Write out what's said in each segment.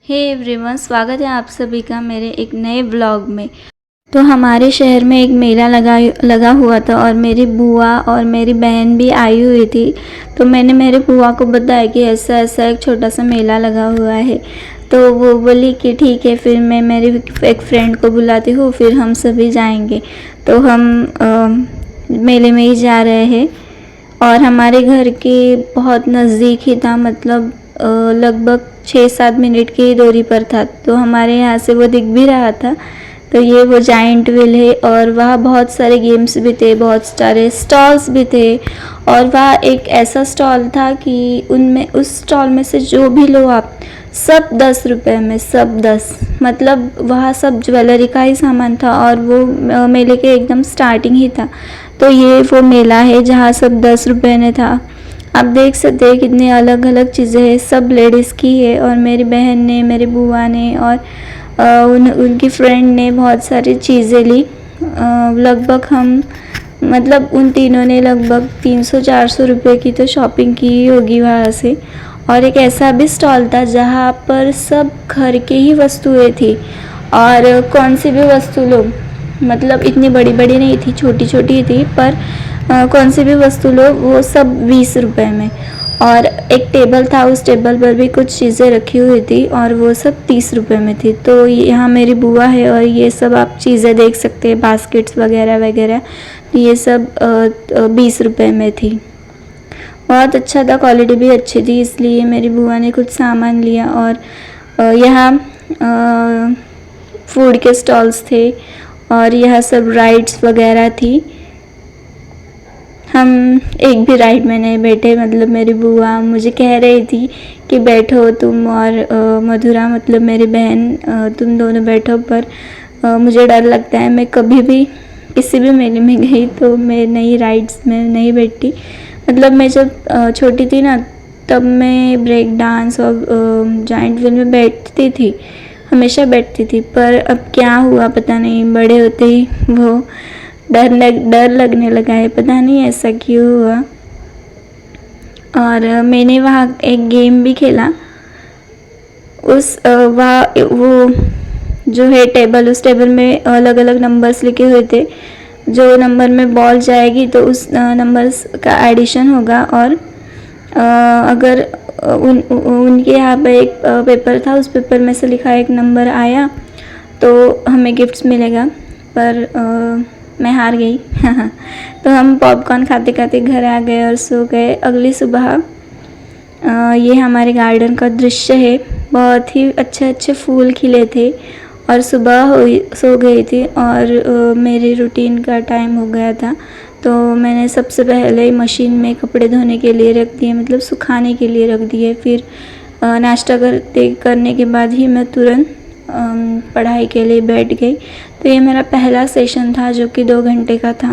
Hey everyone, स्वागत है आप सभी का मेरे एक नए व्लॉग में। तो हमारे शहर में एक मेला लगा हुआ था और मेरी बुआ और मेरी बहन भी आई हुई थी। तो मैंने मेरे बुआ को बताया कि ऐसा ऐसा एक छोटा सा मेला लगा हुआ है। तो वो बोली कि ठीक है, फिर मैं मेरी एक फ्रेंड को बुलाती हूँ, फिर हम सभी जाएंगे। तो हम मेले में ही जा रहे हैं और हमारे घर के बहुत नज़दीक ही था, मतलब लगभग 6-7 मिनट की दूरी पर था। तो हमारे यहाँ से वो दिख भी रहा था। तो ये वो जाइंट व्हील है और वहाँ बहुत सारे गेम्स भी थे, बहुत सारे स्टॉल्स भी थे। और वहाँ एक ऐसा स्टॉल था कि उनमें उस स्टॉल में से जो भी लो आप, सब 10 रुपये में, सब 10, मतलब वहाँ सब ज्वेलरी का ही सामान था और वो मेले के एकदम स्टार्टिंग ही था। तो ये वो मेला है जहाँ सब 10 रुपये में था। आप देख सकते हैं कितनी अलग अलग चीज़ें हैं, सब लेडीज़ की है। और मेरी बहन ने, मेरी बुआ ने और उनकी फ्रेंड ने बहुत सारी चीज़ें ली। लगभग हम, मतलब उन तीनों ने लगभग 300-400 रुपये की तो शॉपिंग की होगी वहाँ से। और एक ऐसा भी स्टॉल था जहाँ पर सब घर के ही वस्तुएं थी और कौन सी भी वस्तु लो, मतलब इतनी बड़ी बड़ी नहीं थी, छोटी छोटी थी, पर कौन सी भी वस्तु लो वो सब 20 रुपये में। और एक टेबल था, उस टेबल पर भी कुछ चीज़ें रखी हुई थी और वो सब 30 रुपये में थी। तो यहाँ मेरी बुआ है और ये सब आप चीज़ें देख सकते हैं, बास्केट्स वगैरह वगैरह, ये सब 20 रुपये में थी। बहुत अच्छा था, क्वालिटी भी अच्छी थी, इसलिए मेरी बुआ ने कुछ सामान लिया। और यहाँ फूड के स्टॉल्स थे और यह सब राइड्स वगैरह थी। हम एक भी राइड में नहीं बैठे, मतलब मेरी बुआ मुझे कह रही थी कि बैठो तुम और मधुरा, मतलब मेरी बहन, तुम दोनों बैठो। पर मुझे डर लगता है, मैं कभी भी किसी भी मेले में गई तो मैं नई राइड्स में नहीं बैठती। मतलब मैं जब छोटी थी ना, तब मैं ब्रेक डांस और जाइंट व्हील में बैठती थी, हमेशा बैठती थी। पर अब क्या हुआ पता नहीं, बड़े होते ही वो डर लगने लगा है, पता नहीं ऐसा क्यों हुआ। और मैंने वहाँ एक गेम भी खेला। उस वहाँ वो जो है टेबल, उस टेबल में अलग अलग नंबर्स लिखे हुए थे। जो नंबर में बॉल जाएगी तो उस नंबर्स का एडिशन होगा। और अगर उनके यहाँ पे एक पेपर था, उस पेपर में से लिखा एक नंबर आया तो हमें गिफ्ट्स मिलेगा। पर मैं हार गई। तो हम पॉपकॉर्न खाते खाते घर आ गए और सो गए। अगली सुबह ये हमारे गार्डन का दृश्य है, बहुत ही अच्छे अच्छे फूल खिले थे और सुबह हुई, सो गई थी और मेरी रूटीन का टाइम हो गया था। तो मैंने सबसे पहले मशीन में कपड़े धोने के लिए रख दिए, मतलब सुखाने के लिए रख दिए। फिर नाश्ता करने के बाद ही मैं तुरंत पढ़ाई के लिए बैठ गई। तो ये मेरा पहला सेशन था जो कि 2 घंटे का था।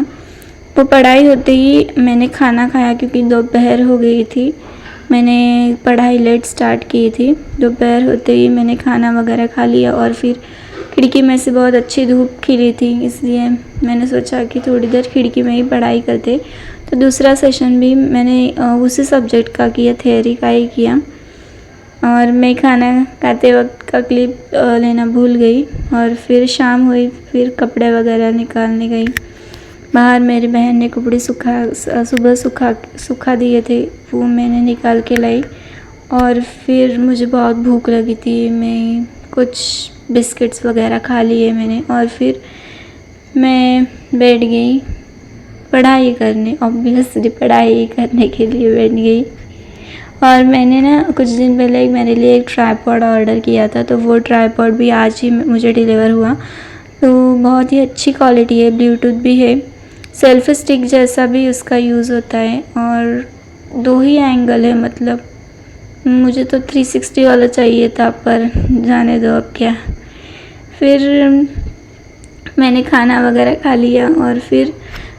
वो पढ़ाई होते ही मैंने खाना खाया, क्योंकि दोपहर हो गई थी, मैंने पढ़ाई लेट स्टार्ट की थी। दोपहर होते ही मैंने खाना वगैरह खा लिया और फिर खिड़की में से बहुत अच्छी धूप खिली थी, इसलिए मैंने सोचा कि थोड़ी देर खिड़की में ही पढ़ाई करते। तो दूसरा सेशन भी मैंने उसी सब्जेक्ट का किया, थ्योरी का ही किया। और मैं खाना खाते वक्त का क्लिप लेना भूल गई और फिर शाम हुई, फिर कपड़े वगैरह निकालने गई बाहर। मेरी बहन ने कपड़े सुबह सुखा दिए थे, वो मैंने निकाल के लाई। और फिर मुझे बहुत भूख लगी थी, मैं कुछ बिस्किट्स वगैरह खा लिए मैंने और फिर मैं बैठ गई पढ़ाई करने। ऑब्वियसली पढ़ाई करने के लिए बैठ गई। और मैंने ना कुछ दिन पहले मेरे लिए एक ट्राइपॉड ऑर्डर किया था, तो वो ट्राइपॉड भी आज ही मुझे डिलीवर हुआ। तो बहुत ही अच्छी क्वालिटी है, ब्लूटूथ भी है, सेल्फी स्टिक जैसा भी उसका यूज़ होता है और 2 ही एंगल है। मतलब मुझे तो 360 वाला चाहिए था, पर जाने दो अब क्या। फिर मैंने खाना वगैरह खा लिया और फिर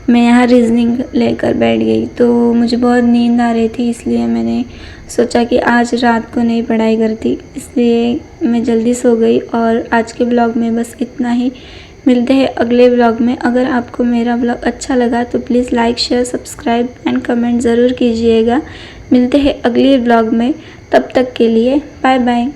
मैं यहाँ रीजनिंग लेकर बैठ गई। तो मुझे बहुत नींद आ रही थी, इसलिए मैंने सोचा कि आज रात को नहीं पढ़ाई करती, इसलिए मैं जल्दी सो गई। और आज के ब्लॉग में बस इतना ही। मिलते हैं अगले ब्लॉग में। अगर आपको मेरा ब्लॉग अच्छा लगा तो please like, share, subscribe and comment ज़रूर कीजिएगा। मिलते हैं अगले ब्लॉग में, तब तक के लिए बाय बाय।